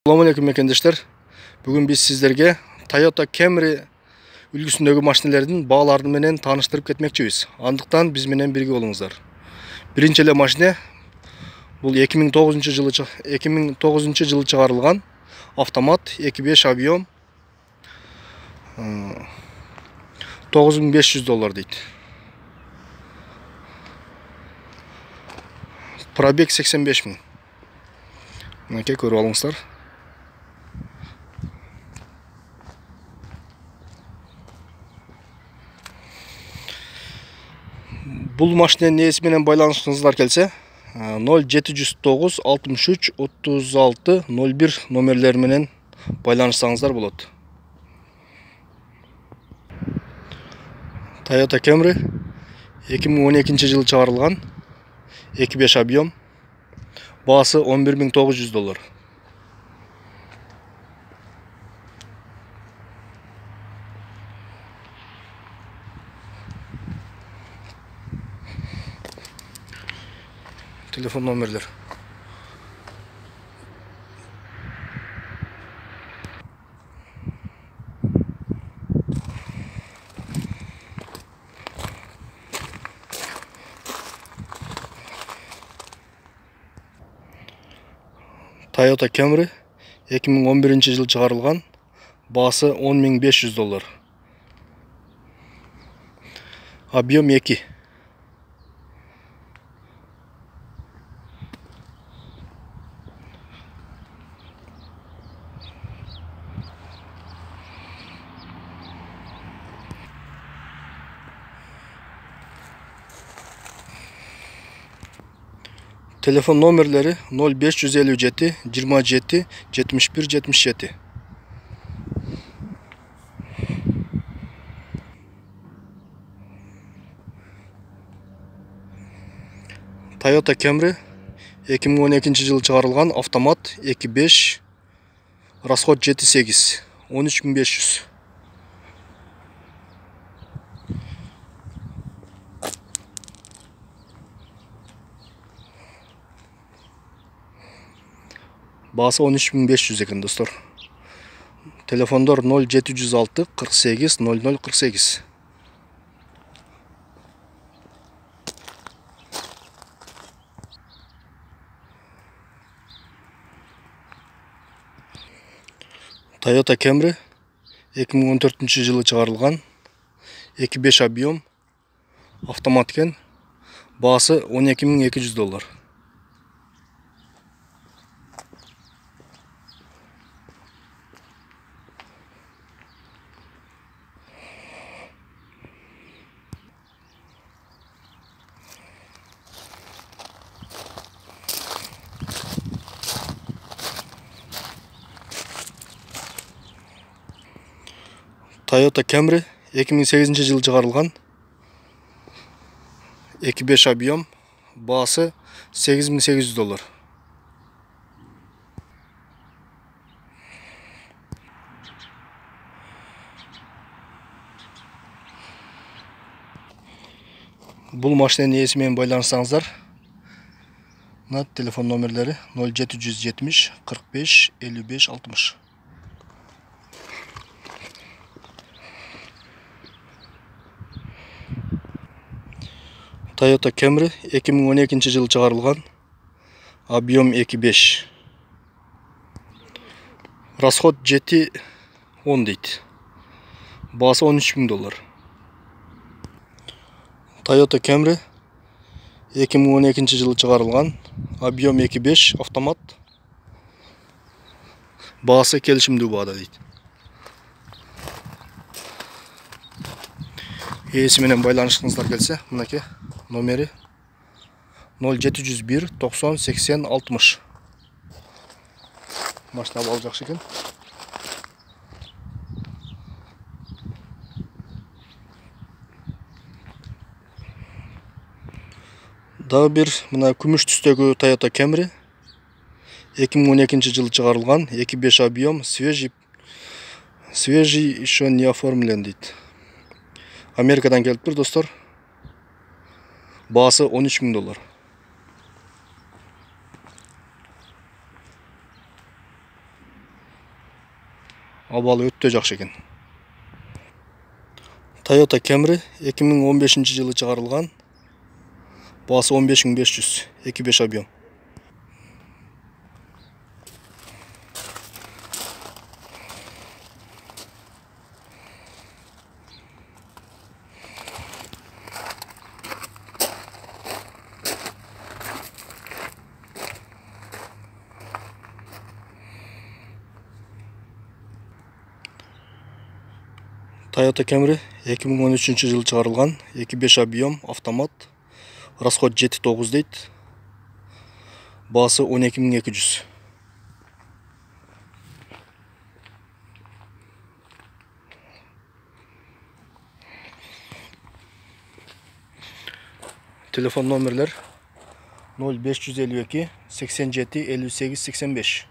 Assalamu alaikum mekендештер. Бүгін біз сіздерге Toyota Camry үлгісіндегі машиналардың бағаларын менен таныштырып кетмекчибиз. Андықтан біз менен бірге болуңуздар. Биринчи машина бұл 2009 жылы чыгарылган автомат 2.5 объем $9500 дейт. Пробег 85 000. Мынакей көрүп алыңыздар. Бұл машиненин ээси менен байланышыңыздар келсе, 0709 63 36 01 номерлери менен байланышсаңыздар болот. Toyota Camry 2012 жылы чыгарылган 2.5 объем, баасы $11.900. Телефон номерлер. Toyota Camry 2011 жылы чыгарылган, баасы $10.500. Объем 2. Telefon номерлери 0557 27 71 77. Toyota Camry 2012 жылы чыгарылган автомат 2.5, расход 7.8, 13.500. Баасы 13.500 экен достор. Телефондор 0706 48 00 48. Toyota Camry 2014 жылы чыгарылган 2.5 объем автомат экен. Баасы $12.200. Toyota Camry 2008 жылы чыгарылган 2.5 объем, баасы $8.800. Бұл машиненин ээси менен байланышсаңыздар, телефон номерлери 0770 45 55 60. Toyota Camry 2012 жылы чыгарылган, объем 2.5, расход 7.10 дейт, баасы $13.000. Toyota Camry 2012 жылы чыгарылган, объем 2.5 автомат, баасы келишимдүү баада дейт. Ээси менен байланышыңыздар келсе, мынакей номери 0701 90 80 60. Машина абалы жакшы экен. Дагы бир мына күмүш түстөгү Toyota Camry 2012 жылы чыгарылган 2.5 объем, свежий еще не оформлен дейт. Америкадан келиптир достор. Баасы $13.000. Абалы өтө жакшы экен. Toyota Camry 2015 жылы чыгарылган. Баасы 15500, 2.5 объем. Toyota Camry 2013 жылы чыгарылган, 2.5 объем, автомат. Расход 7-9 дейт. Баасы 12200. Телефон номерлер 0552 87 58 85.